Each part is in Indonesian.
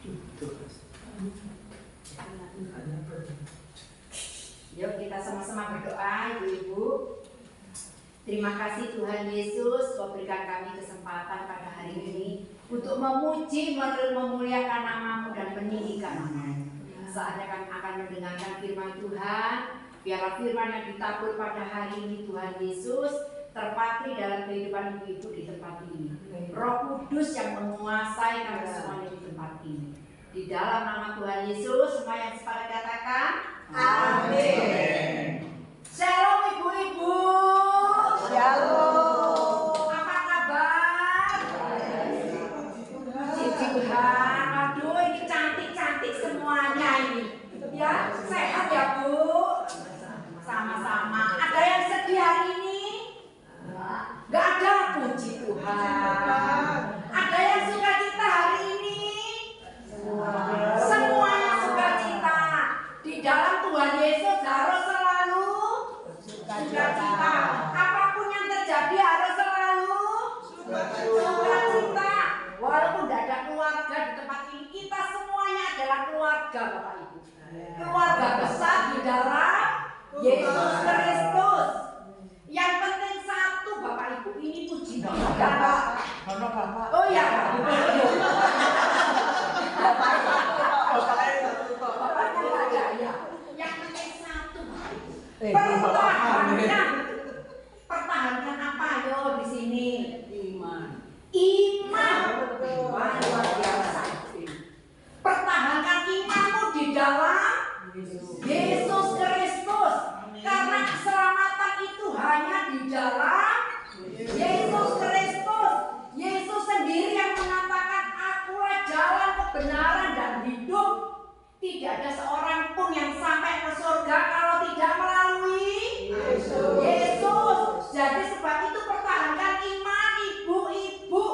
Yuk kita sama-sama berdoa ibu-ibu. Terima kasih Tuhan Yesus, Kau berikan kami kesempatan pada hari ini untuk memuji, memuliakan nama-Mu dan meninggikan nama-Mu. Saatnya kami akan mendengarkan firman Tuhan. Biarlah firman yang ditabur pada hari ini Tuhan Yesus terpatri dalam kehidupan ibu-ibu di tempat ini. Roh Kudus yang menguasai kami semuanya di tempat ini. Di dalam nama Tuhan Yesus, semua yang sepakat katakan amin. Shalom ibu-ibu. Shalom. Apa kabar? Puji Tuhan. Aduh, ini cantik-cantik semuanya ini. Ya, sehat ya Bu? Sama-sama. Ada yang sedih hari ini? Gak ada, puji Tuhan. Ada yang sukacita hari ini? Semuanya sukacita. Di dalam Tuhan Yesus harus selalu sukacita. Apapun yang terjadi harus selalu sukacita. Walaupun tidak ada keluarga di tempat ini, kita semuanya adalah keluarga Bapak Ibu. Keluarga besar di dalam Yesus Kristus. Yang penting satu Bapak Ibu, ini puji Bapak. Oh ya. Yang penting satu. Pertahankan apa yo di sini? Iman. Wah, luar biasa. Pertahankan imanmu di dalam Yesus Kristus. Karena keselamatan itu hanya di dalam Yesus Kristus. Yesus sendiri yang mengatakan, akulah jalan, kebenaran dan hidup. Tidak ada seorang pun yang sampai ke surga kalau tidak melalui Yesus. Jadi sebab itu pertahankan iman ibu-ibu.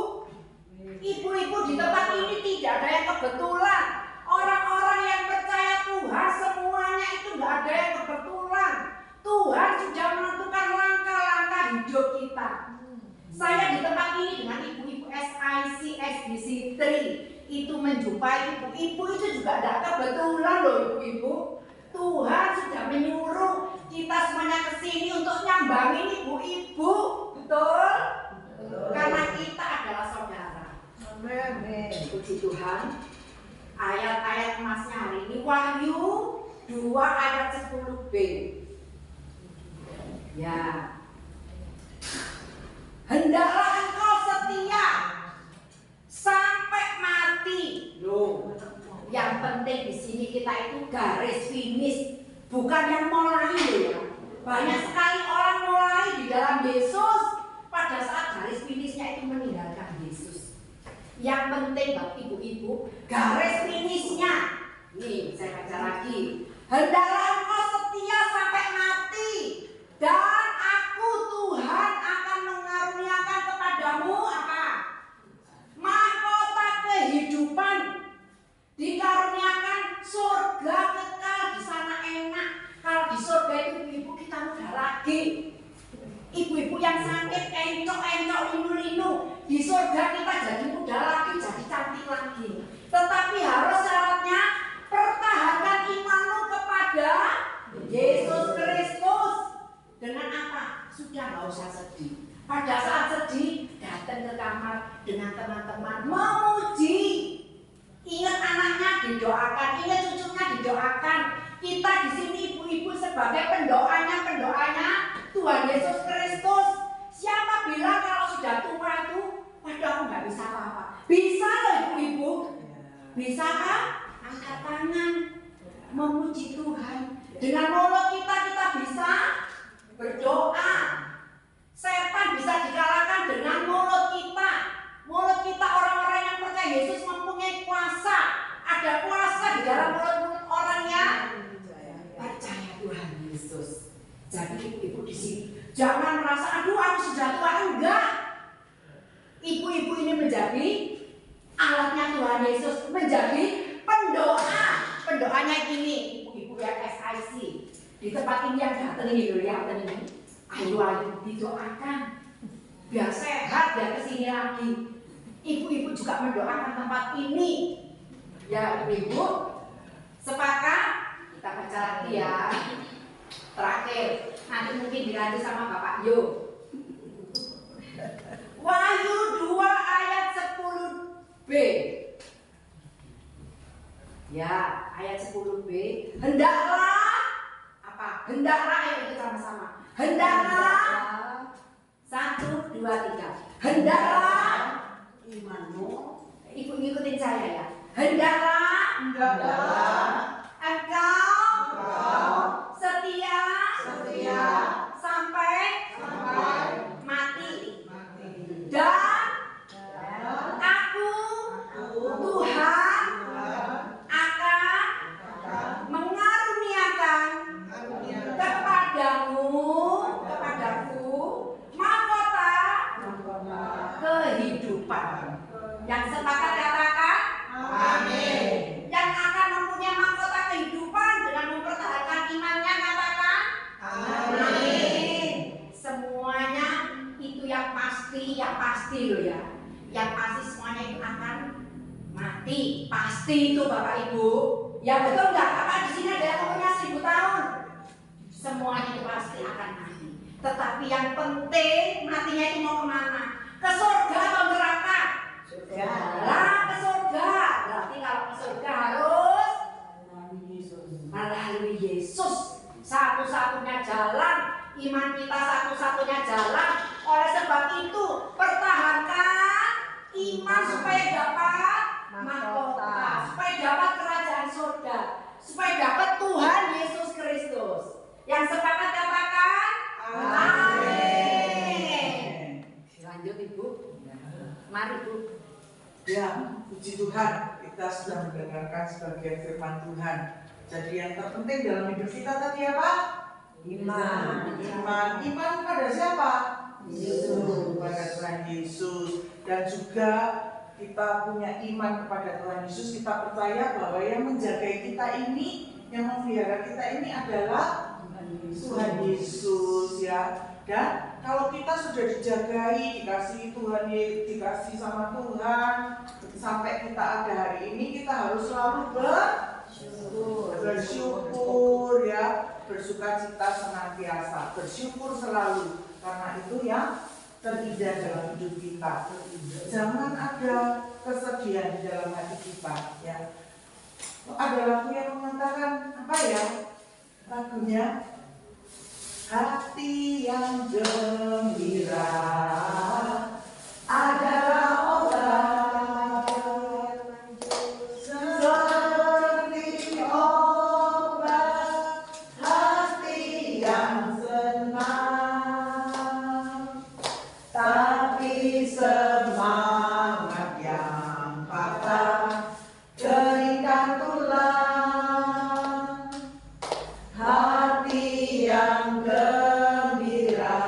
Ibu-ibu di tempat ini tidak ada yang kebetulan. Orang-orang yang percaya Tuhan semuanya itu tidak ada yang kebetulan. Tuhan sudah menentukan langkah-langkah hidup kita. Saya di tempat ini dengan ibu-ibu SIC, SBC 3 itu menjumpai ibu-ibu itu juga tidak kebetulan loh ibu-ibu. Tuhan sudah menyuruh kita semuanya ke sini untuk nyambangin ibu-ibu. Betul? Karena kita adalah saudara. Amin. Puji Tuhan. Ayat-ayat emasnya hari ini Wahyu 2 ayat 10b. Ya. Hendaklah engkau setia sampai mati. Loh. Yang penting di sini kita itu garis finish, bukan yang mulai ya. Banyak sekali orang mulai di dalam Yesus, pada saat garis finishnya itu meninggalkan Yesus. Yang penting bagi ibu-ibu, garis finishnya. Nih, saya baca lagi. Hendaklah engkau setia sampai mati, dan aku Tuhan akan mengaruniakan kepadamu apa? Mahkota kehidupan. Dikaruniakan surga kekal, di sana enak. Kalau di surga itu ibu-ibu kita muda lagi. Ibu-ibu yang sakit, encok-encok, linu-linu, di surga kita jadi muda lagi, jadi cantik lagi. Tetapi harus syaratnya pertahankan imanmu kepada Yesus Kristus. Dengan apa? Sudah nggak usah sedih. Pada saat sedih, datang ke kamar dengan teman-teman memuji. Ingat anaknya didoakan, ingat cucunya didoakan. Kita di sini ibu-ibu sebagai pendoanya Tuhan Yesus Kristus. Siapa bilang kalau sudah tua itu, waduh aku nggak bisa apa-apa? Bisa loh ibu-ibu. Bisa kan? Angkat tangan, memuji Tuhan. Dengan mulut kita bisa berdoa. Setan bisa dikalahkan dengan mulut kita. Mulut kita orang-orang yang percaya Yesus mempunyai kuasa. Ada kuasa di dalam mulut-mulut orang yang percaya Tuhan Yesus. Jadi ibu-ibu di sini jangan merasa aduh aku sudah tua, enggak. Ibu-ibu ini menjadi alatnya Tuhan Yesus, menjadi pendoa. Pendoanya ini ibu-ibu yang SIC di tempat ini yang datang ini loh ya, ini. Ayo didoakan biar sehat, biar kesini lagi. Ibu-ibu juga mendoakan tempat ini. Ya ibu, sepakat? Kita baca lagi ya. Terakhir, nanti mungkin dilanjut sama Bapak Yo. Wahyu 2 ayat 10b. Ya, ayat 10b. Hendaklah apa? Hendaklah, ayo kita sama-sama. Hendaklah 1, 2, 3. Hendaklah imanmu. Ibu ngikutin saya ya. Hendaklah engkau setia sampai mati. Dan aku Tuhan akan mengaruniakan kepadaku mahkota kehidupan. Yang sepakat katakan amin. Yang akan mempunyai mahkota kehidupan dengan mempertahankan imannya katakan amin. Semuanya itu yang pasti loh ya. Yang pasti semuanya itu akan mati. Pasti itu Bapak Ibu. Ya betul nggak? Apa di sini ada yang umurnya 1000 tahun? Semuanya itu pasti akan mati. Tetapi yang penting matinya itu mau kemana? Ke surga atau neraka? Surga. Ke surga. Berarti kalau ke surga harus melalui Yesus. Satu-satunya jalan. Iman kita satu-satunya jalan. Oleh sebab itu pertahankan iman supaya dapat mahkota, supaya dapat kerajaan surga, supaya dapat Tuhan Yesus Kristus. Yang sepakat katakan amin. Lanjut Ibu. Mari Bu. Ya, puji Tuhan, kita sudah mendengarkan sebagian firman Tuhan. Jadi yang terpenting dalam hidup kita tadi apa? Iman pada siapa? Yesus. Kepada Tuhan Yesus. Dan juga kita punya iman kepada Tuhan Yesus. Kita percaya bahwa yang menjaga kita ini, yang memelihara kita ini adalah Tuhan Yesus ya. Dan kalau kita sudah dijagai, dikasih Tuhan, dikasih sama Tuhan, sampai kita ada hari ini, kita harus selalu bersyukur ya, bersukacita senantiasa, bersyukur selalu, karena itu yang terindah dalam hidup kita. Jangan ada kesedihan di dalam hati kita ya. Ada lagu yang mengatakan apa ya lagunya? Hati yang gembira adalah obat, seperti obat hati yang senang, tapi semangat yang patah keringkan tulang. Hati yang gembira,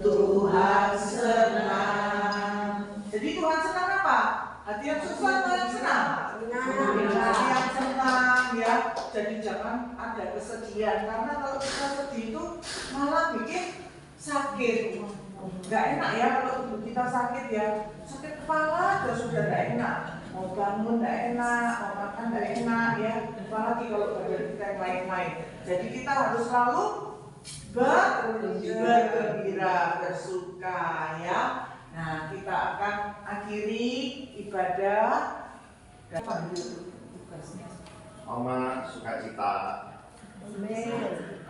Tuhan senang. Jadi Tuhan senang apa? Hati yang susah atau yang senang? Hati yang senang ya. Jadi jangan ada kesedihan, karena kalau kita sedih itu malah bikin sakit. Gak enak ya kalau tubuh kita sakit ya. Sakit kepala sudah gak enak. Mau bangun gak enak, mau makan gak enak ya. Apalagi kalau badan kita yang lain-lain. Jadi kita harus selalu bergembira, bersuka ya. Nah, kita akan akhiri ibadah dan tugasnya. Oma sukacita.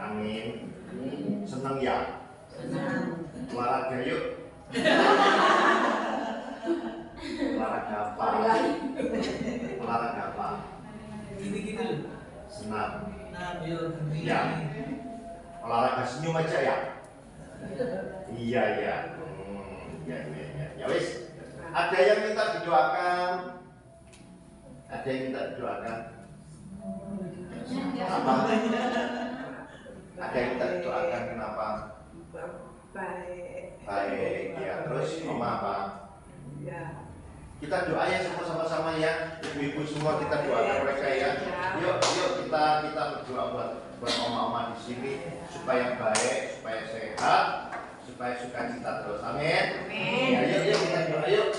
Amin. Senang ya? Senang. Olahraga yuk. Olahraga apa? Olahraga apa? Gitu-gitu. Senam. Ya. Olahraga senyum aja ya? Iya. Ya wis. Ada yang minta didoakan? Ada yang minta didoakan? Apa? Ada yang minta didoakan kenapa? Baik ya. Terus Oma apa? Ya. Kita doa ya sama-sama ya, ibu-ibu semua kita doakan mereka ya. Yuk kita berdoa buat oma-oma di sini supaya baik, supaya sehat, supaya sukacita terus. Amin. Ya, yuk kita doa yuk.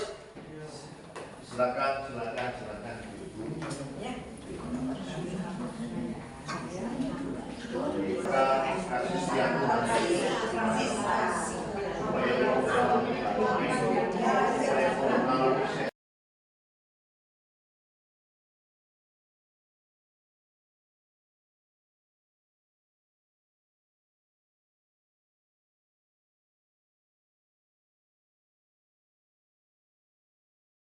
Silakan, silakan ibu. Kita kasih siang.